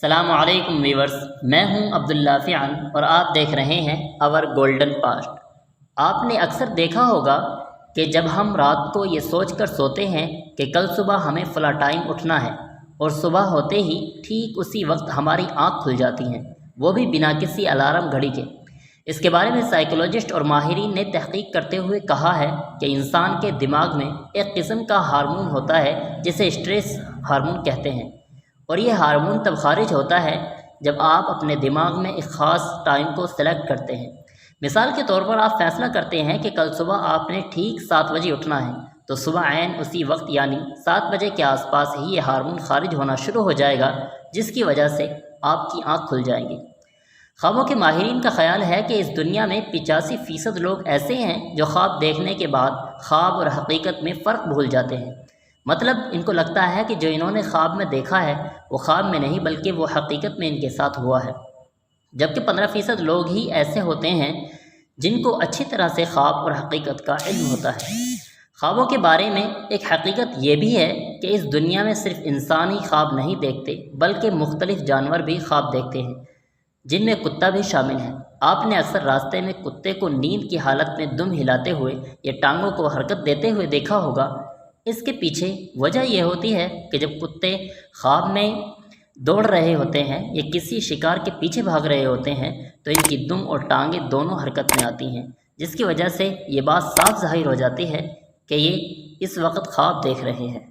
السلام علیکم ویورز، میں ہوں عبداللہ فیان اور آپ دیکھ رہے ہیں اور گولڈن پاسٹ۔ آپ نے اکثر دیکھا ہوگا کہ جب ہم رات کو یہ سوچ کر سوتے ہیں کہ کل صبح ہمیں فلاں ٹائم اٹھنا ہے اور صبح ہوتے ہی ٹھیک اسی وقت ہماری آنکھ کھل جاتی ہیں، وہ بھی بنا کسی الارم گھڑی کے۔ اس کے بارے میں سائیکولوجسٹ اور ماہرین نے تحقیق کرتے ہوئے کہا ہے کہ انسان کے دماغ میں ایک قسم کا ہارمون ہوتا ہے جسے اسٹریس ہارمون کہتے ہیں، اور یہ ہارمون تب خارج ہوتا ہے جب آپ اپنے دماغ میں ایک خاص ٹائم کو سلیکٹ کرتے ہیں۔ مثال کے طور پر آپ فیصلہ کرتے ہیں کہ کل صبح آپ نے ٹھیک 7 بجے اٹھنا ہے، تو صبح عین اسی وقت یعنی 7 بجے کے آس پاس ہی یہ ہارمون خارج ہونا شروع ہو جائے گا، جس کی وجہ سے آپ کی آنکھ کھل جائیں گی۔ خوابوں کے ماہرین کا خیال ہے کہ اس دنیا میں 85% لوگ ایسے ہیں جو خواب دیکھنے کے بعد خواب اور حقیقت میں فرق بھول جاتے ہیں۔ مطلب ان کو لگتا ہے کہ جو انہوں نے خواب میں دیکھا ہے وہ خواب میں نہیں بلکہ وہ حقیقت میں ان کے ساتھ ہوا ہے، جبکہ 15% لوگ ہی ایسے ہوتے ہیں جن کو اچھی طرح سے خواب اور حقیقت کا علم ہوتا ہے۔ خوابوں کے بارے میں ایک حقیقت یہ بھی ہے کہ اس دنیا میں صرف انسان ہی خواب نہیں دیکھتے بلکہ مختلف جانور بھی خواب دیکھتے ہیں، جن میں کتا بھی شامل ہے۔ آپ نے اکثر راستے میں کتے کو نیند کی حالت میں دم ہلاتے ہوئے یا ٹانگوں کو حرکت دیتے ہوئے دیکھا ہوگا۔ اس کے پیچھے وجہ یہ ہوتی ہے کہ جب کتے خواب میں دوڑ رہے ہوتے ہیں یا کسی شکار کے پیچھے بھاگ رہے ہوتے ہیں تو ان کی دم اور ٹانگیں دونوں حرکت میں آتی ہیں، جس کی وجہ سے یہ بات صاف ظاہر ہو جاتی ہے کہ یہ اس وقت خواب دیکھ رہے ہیں۔